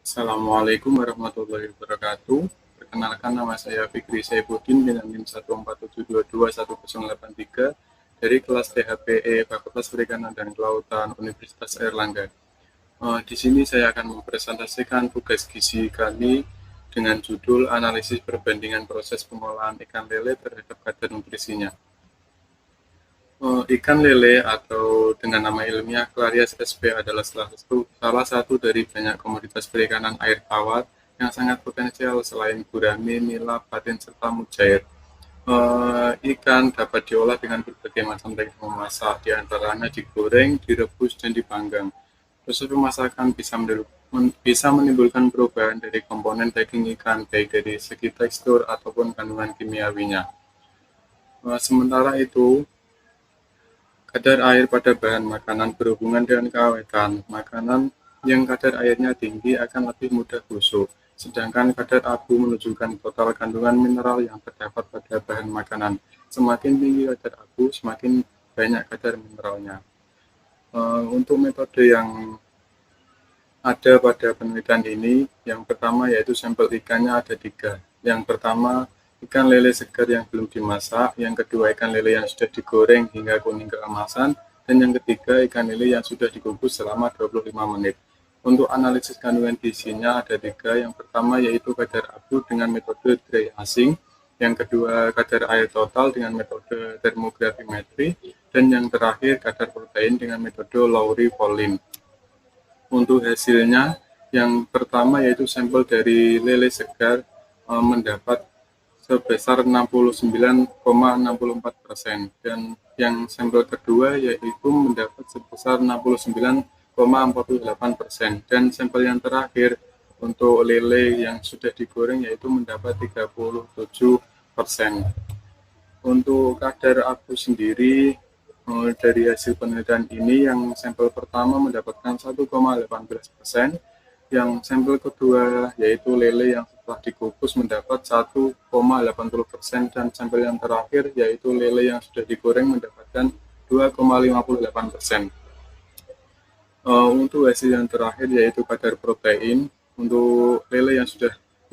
Assalamualaikum warahmatullahi wabarakatuh. Perkenalkan, nama saya Fikri Saifuddin dengan NIM 147221083 dari kelas THPE Fakultas Perikanan dan Kelautan Universitas Airlangga. Di sini saya akan mempresentasikan tugas gizi kami dengan judul analisis perbandingan proses pengolahan ikan lele terhadap kadar nutrisinya. Ikan lele atau dengan nama ilmiah Clarias sp adalah salah satu dari banyak komoditas perikanan air tawar yang sangat potensial selain gurame, nila, patin, serta mujair. Ikan dapat diolah dengan berbagai macam teknik memasak, diantaranya digoreng, direbus, dan dipanggang. Proses pemasakan bisa menimbulkan perubahan dari komponen daging ikan, baik dari segi tekstur ataupun kandungan kimiawinya. Sementara itu, kadar air pada bahan makanan berhubungan dengan keawetan. Makanan yang kadar airnya tinggi akan lebih mudah busuk, sedangkan kadar abu menunjukkan total kandungan mineral yang terdapat pada bahan makanan. Semakin tinggi kadar abu, semakin banyak kadar mineralnya. Untuk metode yang ada pada penelitian ini, yang pertama yaitu sampel ikannya ada 3. Yang pertama, ikan lele segar yang belum dimasak, yang kedua ikan lele yang sudah digoreng hingga kuning keemasan, dan yang ketiga ikan lele yang sudah dikukus selama 25 menit. Untuk analisis kandungan gizinya ada 3, yang pertama yaitu kadar abu dengan metode dry ashing, yang kedua kadar air total dengan metode termografimetri, dan yang terakhir kadar protein dengan metode Lowry-Pollin. Untuk hasilnya, yang pertama yaitu sampel dari lele segar mendapat sebesar 69,64%, dan yang sampel kedua yaitu mendapat sebesar 69,48%, dan sampel yang terakhir untuk lele yang sudah digoreng yaitu mendapat 37%. Untuk kadar abu sendiri, dari hasil penelitian ini yang sampel pertama mendapatkan 1,18%, yang sampel kedua yaitu lele yang setelah dikukus mendapat 1,80%, dan sampel yang terakhir yaitu lele yang sudah digoreng mendapatkan 2,58%. Untuk hasil yang terakhir yaitu kadar protein, untuk lele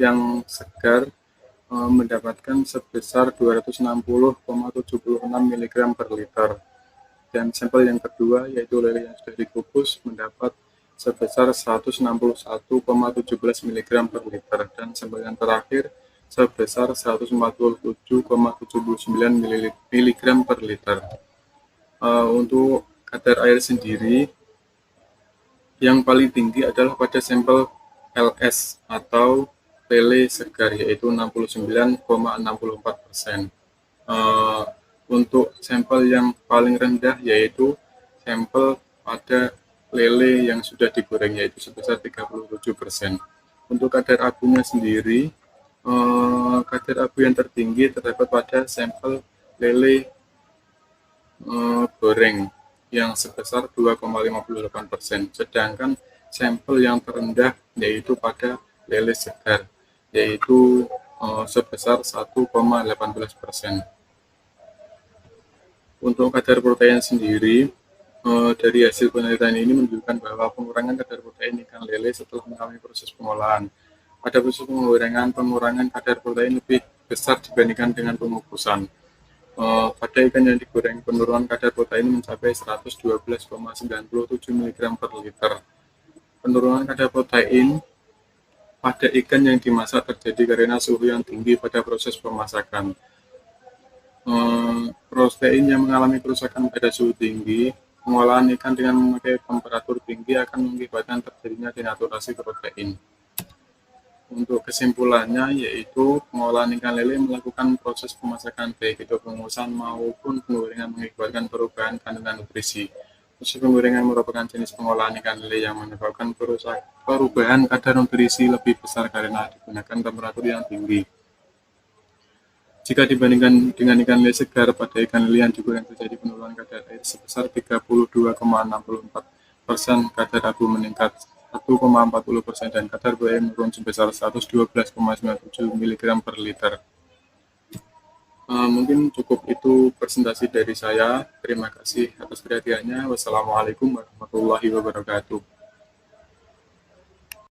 yang segar mendapatkan sebesar 260,76 mg per liter, dan sampel yang kedua yaitu lele yang sudah dikukus mendapat sebesar 161,17 mg per liter, dan sampel yang terakhir sebesar 147,79 mg per liter. Untuk kadar air sendiri, yang paling tinggi adalah pada sampel LS atau lele segar yaitu 69,64%. Untuk sampel yang paling rendah yaitu sampel pada lele yang sudah digoreng yaitu sebesar 37%. Untuk kadar abunya sendiri, kadar abu yang tertinggi terdapat pada sampel lele goreng yang sebesar 2,58%, sedangkan sampel yang terendah yaitu pada lele segar yaitu sebesar 1,18%. Untuk kadar protein sendiri, dari hasil penelitian ini menunjukkan bahwa pengurangan kadar protein ikan lele setelah mengalami proses pengolahan. Pada proses pengurangan kadar protein lebih besar dibandingkan dengan pengukusan. Pada ikan yang digoreng, penurunan kadar protein mencapai 112,97 mg per liter. Penurunan kadar protein pada ikan yang dimasak terjadi karena suhu yang tinggi pada proses pemasakan. Protein yang mengalami kerusakan pada suhu tinggi, pengolahan ikan dengan memakai temperatur tinggi akan mengakibatkan terjadinya denaturasi protein. Untuk kesimpulannya yaitu pengolahan ikan lele melakukan proses pemasakan baik itu pengukusan maupun penggorengan mengakibatkan perubahan kandungan nutrisi. Proses penggorengan merupakan jenis pengolahan ikan lele yang menyebabkan perubahan kadar nutrisi lebih besar karena digunakan temperatur yang tinggi. Jika dibandingkan dengan ikan lele segar, pada ikan lele yang digoreng terjadi penurunan kadar air sebesar 32,64%, kadar abu meningkat 1,40%, dan kadar protein menurun sebesar 112,97 mg per liter. Mungkin cukup itu presentasi dari saya. Terima kasih atas perhatiannya. Wassalamualaikum warahmatullahi wabarakatuh.